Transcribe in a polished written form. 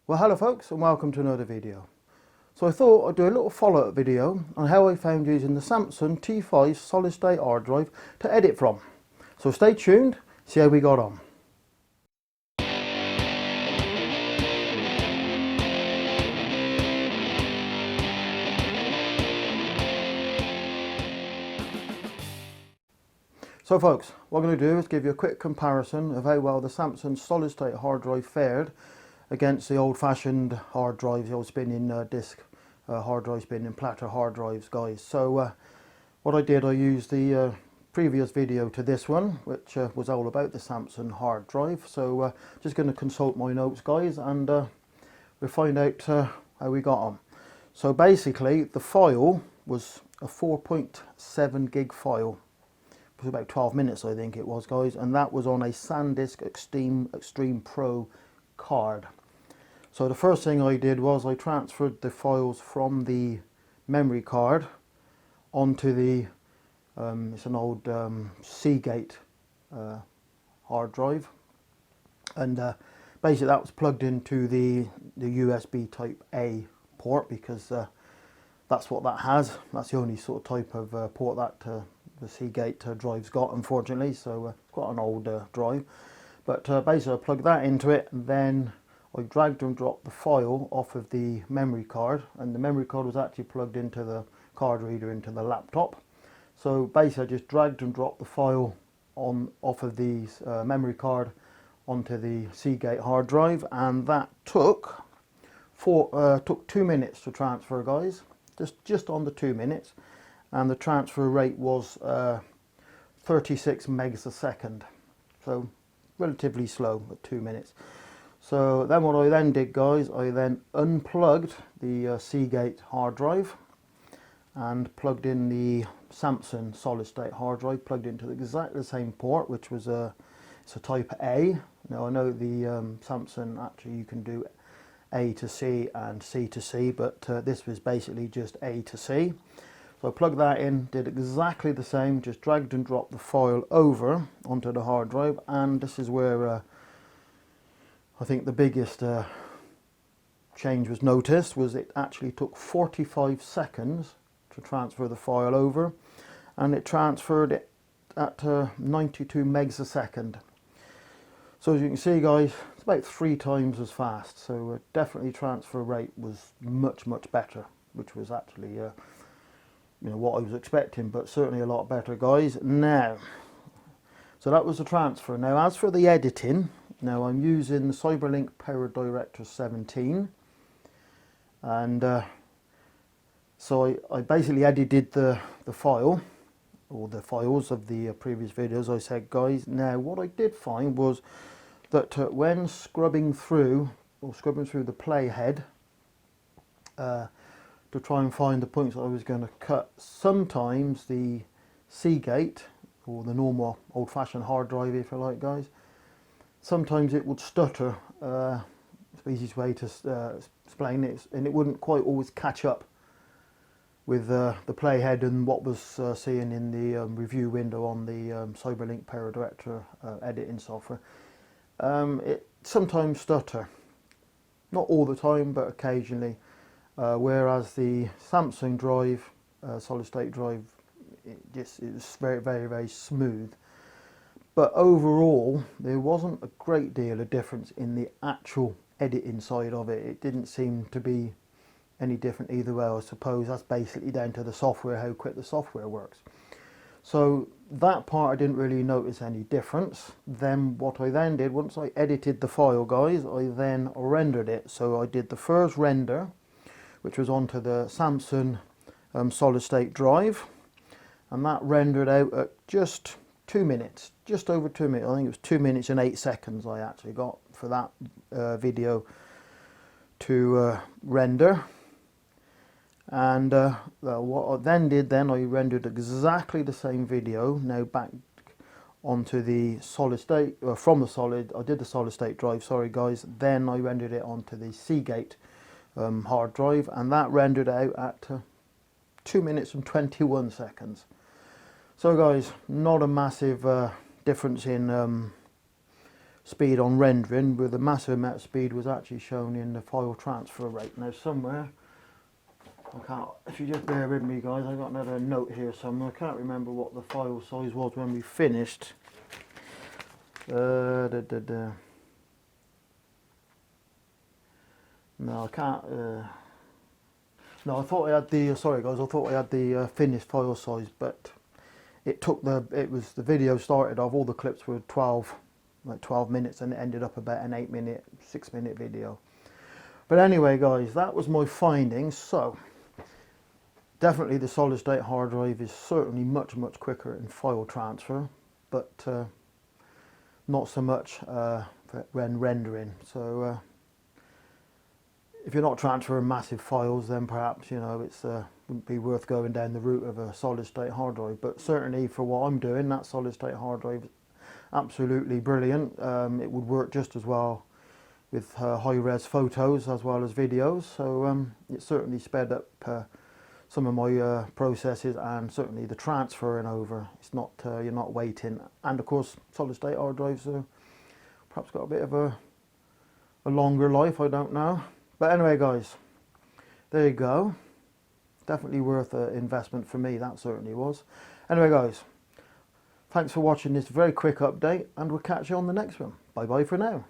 Well, hello folks, and welcome to another video. So I thought I'd do a little follow-up video on how I found using the Samsung T5 solid state hard drive to edit from. So stay tuned, see how we got on. So folks, what I'm going to do is give you a quick comparison of how well the Samsung solid state hard drive fared against the old-fashioned hard drives, the old spinning disc hard drive, spinning platter hard drives, guys. So what I did, I used the previous video to this one, which was all about the Samsung hard drive. So just going to consult my notes, guys, and we'll find out how we got on. So basically the file was a 4.7 gig file. It was about 12 minutes, I think it was, guys, and that was on a SanDisk Extreme Pro card. So the first thing I did was I transferred the files from the memory card onto the it's an old Seagate hard drive, and basically that was plugged into the USB type A port, because that's what that has. That's the only sort of type of port that the Seagate drive's got, unfortunately. So it's quite an old drive, but basically I plugged that into it, and then I dragged and dropped the file off of the memory card, and the memory card was actually plugged into the card reader into the laptop. So basically I just dragged and dropped the file off of the memory card onto the Seagate hard drive, and that took 2 minutes to transfer, guys. Just under 2 minutes, and the transfer rate was 36 megs a second, so relatively slow at 2 minutes. So then what I then did, guys, I then unplugged the Seagate hard drive and plugged in the Samsung solid state hard drive, plugged into exactly the same port, which was it's a type A. Now I know the Samsung, actually you can do A to C and C to C, but this was basically just A to C. So I plugged that in, did exactly the same, just dragged and dropped the file over onto the hard drive, and this is where I think the biggest change was noticed. Was it actually took 45 seconds to transfer the file over, and it transferred it at 92 megs a second. So as you can see, guys, it's about 3 times as fast. So definitely transfer rate was much better, which was actually you know, what I was expecting, but certainly a lot better, guys. Now, so that was the transfer. Now as for the editing, now I'm using the Cyberlink powerdirector 17, and so I basically edited the file, or the files of the previous videos, I said, guys. Now what I did find was that when scrubbing through the playhead to try and find the points that I was going to cut, sometimes the Seagate, or the normal old-fashioned hard drive, if you like, guys, sometimes it would stutter. It's the easiest way to explain it, and it wouldn't quite always catch up with the playhead and what was seen in the review window on the Cyberlink powerdirector editing software. It sometimes stutter, not all the time, but occasionally. Whereas the Samsung drive, solid state drive, it was very smooth. But overall, there wasn't a great deal of difference in the actual editing side of it. It didn't seem to be any different either way. I suppose that's basically down to the software, how quick the software works. So that part I didn't really notice any difference. Then what I then did, once I edited the file, guys, I then rendered it. So I did the first render, which was onto the Samsung solid state drive, and that rendered out at just 2 minutes, just over 2 minutes. I think it was 2 minutes and 8 seconds I actually got for that video to render. And what I then did, I rendered exactly the same video now back onto the solid state, I did the solid state drive, sorry guys, then I rendered it onto the Seagate hard drive, and that rendered out at 2 minutes and 21 seconds. So guys, not a massive difference in speed on rendering, but the massive amount of speed was actually shown in the file transfer rate. Now somewhere, I can't, if you just bear with me guys, I've got another note here somewhere. I can't remember what the file size was when we finished. No, I can't. No, I thought I had the. Sorry, guys. I thought I had the finished file size, but it took the. It was the video started off. All the clips were 12 minutes, and it ended up about an 8-minute, 6-minute video. But anyway, guys, that was my findings. So definitely, the solid state hard drive is certainly much quicker in file transfer, but not so much when rendering. So if you're not transferring massive files, then perhaps, you know, it's wouldn't be worth going down the route of a solid state hard drive. But certainly for what I'm doing, that solid state hard drive is absolutely brilliant. It would work just as well with high-res photos as well as videos. So it certainly sped up some of my processes, and certainly the transferring over. It's not you're not waiting, and of course solid state hard drives perhaps got a bit of a longer life, I don't know. But anyway guys, there you go. Definitely worth an investment for me, that certainly was. Anyway guys, thanks for watching this very quick update, and we'll catch you on the next one. Bye bye for now.